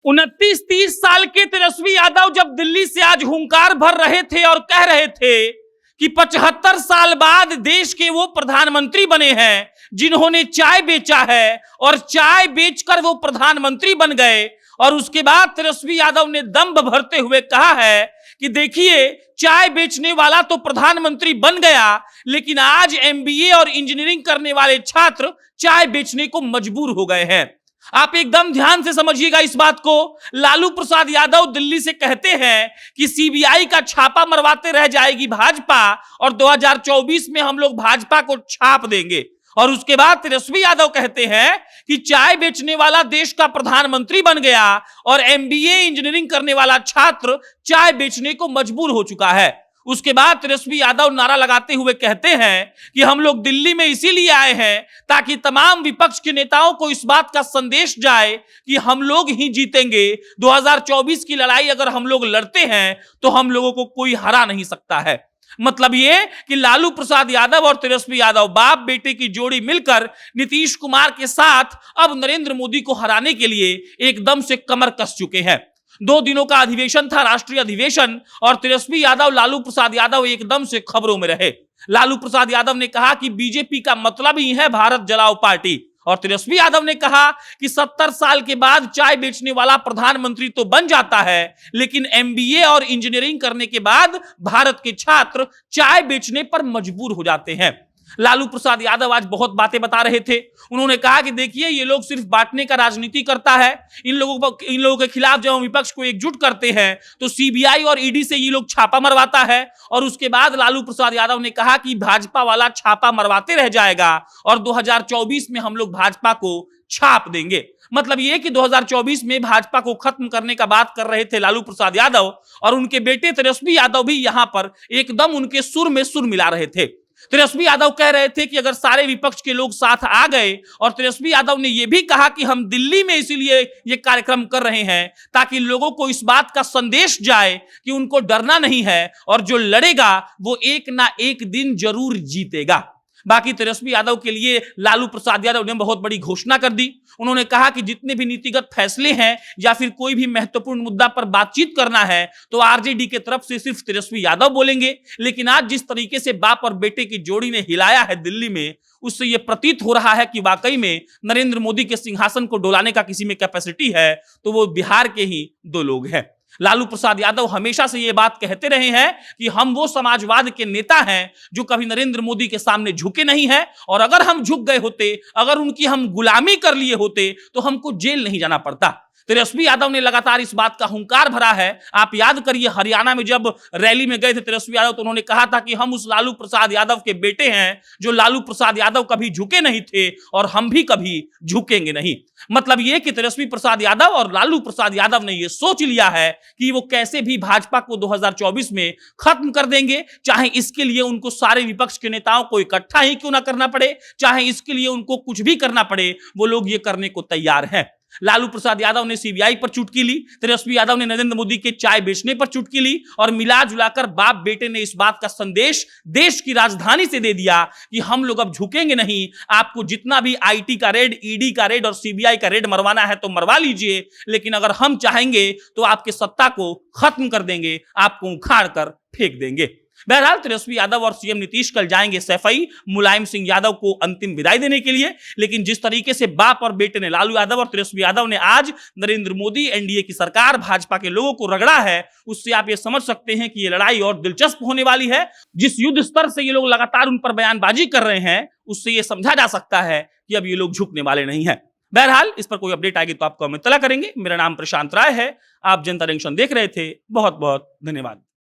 29-30 साल के तेजस्वी यादव जब दिल्ली से आज हुंकार भर रहे थे और कह रहे थे कि 75 साल बाद देश के वो प्रधानमंत्री बने हैं जिन्होंने चाय बेचा है और चाय बेचकर वो प्रधानमंत्री बन गए। और उसके बाद तेजस्वी यादव ने दम्भ भरते हुए कहा है कि देखिए, चाय बेचने वाला तो प्रधानमंत्री बन गया, लेकिन आज एमबीए और इंजीनियरिंग करने वाले छात्र चाय बेचने को मजबूर हो गए हैं। आप एकदम ध्यान से समझिएगा इस बात को। लालू प्रसाद यादव दिल्ली से कहते हैं कि सीबीआई का छापा मरवाते रह जाएगी भाजपा और 2024 में हम लोग भाजपा को छाप देंगे। और उसके बाद तेजस्वी यादव कहते हैं कि चाय बेचने वाला देश का प्रधानमंत्री बन गया और एमबीए इंजीनियरिंग करने वाला छात्र चाय बेचने को मजबूर हो चुका है। उसके बाद तेजस्वी यादव नारा लगाते हुए कहते हैं कि हम लोग दिल्ली में इसीलिए आए हैं ताकि तमाम विपक्ष के नेताओं को इस बात का संदेश जाए कि हम लोग ही जीतेंगे। 2024 की लड़ाई अगर हम लोग लड़ते हैं तो हम लोगों को कोई हरा नहीं सकता है। मतलब ये कि लालू प्रसाद यादव और तेजस्वी यादव बाप बेटे की जोड़ी मिलकर नीतीश कुमार के साथ अब नरेंद्र मोदी को हराने के लिए एकदम से कमर कस चुके हैं। 2 दिनों का अधिवेशन था, राष्ट्रीय अधिवेशन, और तेजस्वी यादव लालू प्रसाद यादव एकदम से खबरों में रहे। लालू प्रसाद यादव ने कहा कि बीजेपी का मतलब ही है भारत जलाओ पार्टी, और तेजस्वी यादव ने कहा कि 70 साल के बाद चाय बेचने वाला प्रधानमंत्री तो बन जाता है, लेकिन एमबीए और इंजीनियरिंग करने के बाद भारत के छात्र चाय बेचने पर मजबूर हो जाते हैं। लालू प्रसाद यादव आज बहुत बातें बता रहे थे। उन्होंने कहा कि देखिए, ये लोग सिर्फ बांटने का राजनीति करता है। इन लोगों के खिलाफ जब हम विपक्ष को एकजुट करते हैं तो सीबीआई और ईडी से ये लोग छापा मरवाता है। और उसके बाद लालू प्रसाद यादव ने कहा कि भाजपा वाला छापा मरवाते रह जाएगा और 2024 में हम लोग भाजपा को छाप देंगे। मतलब ये कि 2024 में भाजपा को खत्म करने का बात कर रहे थे लालू प्रसाद यादव, और उनके बेटे तेजस्वी यादव भी यहां पर एकदम उनके सुर में सुर मिला रहे थे। तेजस्वी यादव कह रहे थे कि अगर सारे विपक्ष के लोग साथ आ गए, और तेजस्वी यादव ने यह भी कहा कि हम दिल्ली में इसीलिए ये कार्यक्रम कर रहे हैं ताकि लोगों को इस बात का संदेश जाए कि उनको डरना नहीं है और जो लड़ेगा वो एक ना एक दिन जरूर जीतेगा। बाकी तेजस्वी यादव के लिए लालू प्रसाद यादव ने बहुत बड़ी घोषणा कर दी। उन्होंने कहा कि जितने भी नीतिगत फैसले हैं या फिर कोई भी महत्वपूर्ण मुद्दा पर बातचीत करना है तो आरजेडी के तरफ से सिर्फ तेजस्वी यादव बोलेंगे। लेकिन आज जिस तरीके से बाप और बेटे की जोड़ी ने हिलाया है दिल्ली में, उससे यह प्रतीत हो रहा है कि वाकई में नरेंद्र मोदी के सिंहासन को डोलाने का किसी में कैपेसिटी है तो वो बिहार के ही 2 लोग हैं। लालू प्रसाद यादव हमेशा से ये बात कहते रहे हैं कि हम वो समाजवाद के नेता हैं जो कभी नरेंद्र मोदी के सामने झुके नहीं हैं, और अगर हम झुक गए होते, अगर उनकी हम गुलामी कर लिए होते तो हमको जेल नहीं जाना पड़ता। तेजस्वी यादव ने लगातार इस बात का हुंकार भरा है। आप याद करिए, हरियाणा में जब रैली में गए थे तेजस्वी यादव तो उन्होंने कहा था कि हम उस लालू प्रसाद यादव के बेटे हैं जो लालू प्रसाद यादव कभी झुके नहीं थे और हम भी कभी झुकेंगे नहीं। मतलब यह कि तेजस्वी प्रसाद यादव और लालू प्रसाद यादव ने यह सोच लिया है कि वो कैसे भी भाजपा को 2024 में खत्म कर देंगे, चाहे इसके लिए उनको सारे विपक्ष के नेताओं को इकट्ठा ही क्यों ना करना पड़े, चाहे इसके लिए उनको कुछ भी करना पड़े, वो लोग ये करने को तैयार हैं। लालू प्रसाद यादव ने सीबीआई पर चुटकी ली, तेजस्वी यादव ने नरेंद्र मोदी के चाय बेचने पर चुटकी ली, और मिला जुलाकर बाप बेटे ने इस बात का संदेश देश की राजधानी से दे दिया कि हम लोग अब झुकेंगे नहीं। आपको जितना भी आईटी का रेड, ईडी का रेड और सीबीआई का रेड मरवाना है तो मरवा लीजिए, लेकिन अगर हम चाहेंगे तो आपके सत्ता को खत्म कर देंगे, आपको उखाड़ कर फेंक देंगे। बहरहाल तेजस्वी यादव और सीएम नीतीश कल जाएंगे सैफई मुलायम सिंह यादव को अंतिम विदाई देने के लिए। लेकिन जिस तरीके से बाप और बेटे ने, लालू यादव और तेजस्वी यादव ने आज नरेंद्र मोदी, एनडीए की सरकार, भाजपा के लोगों को रगड़ा है, उससे आप ये समझ सकते हैं कि ये लड़ाई और दिलचस्प होने वाली है। जिस युद्ध स्तर से ये लोग लगातार उन पर बयानबाजी कर रहे हैं, उससे ये समझा जा सकता है कि अब ये लोग झुकने वाले नहीं है। बहरहाल इस पर कोई अपडेट आएगी तो आपको हम इत्तला करेंगे। मेरा नाम प्रशांत राय है, आप जनता जंक्शन देख रहे थे। बहुत बहुत धन्यवाद।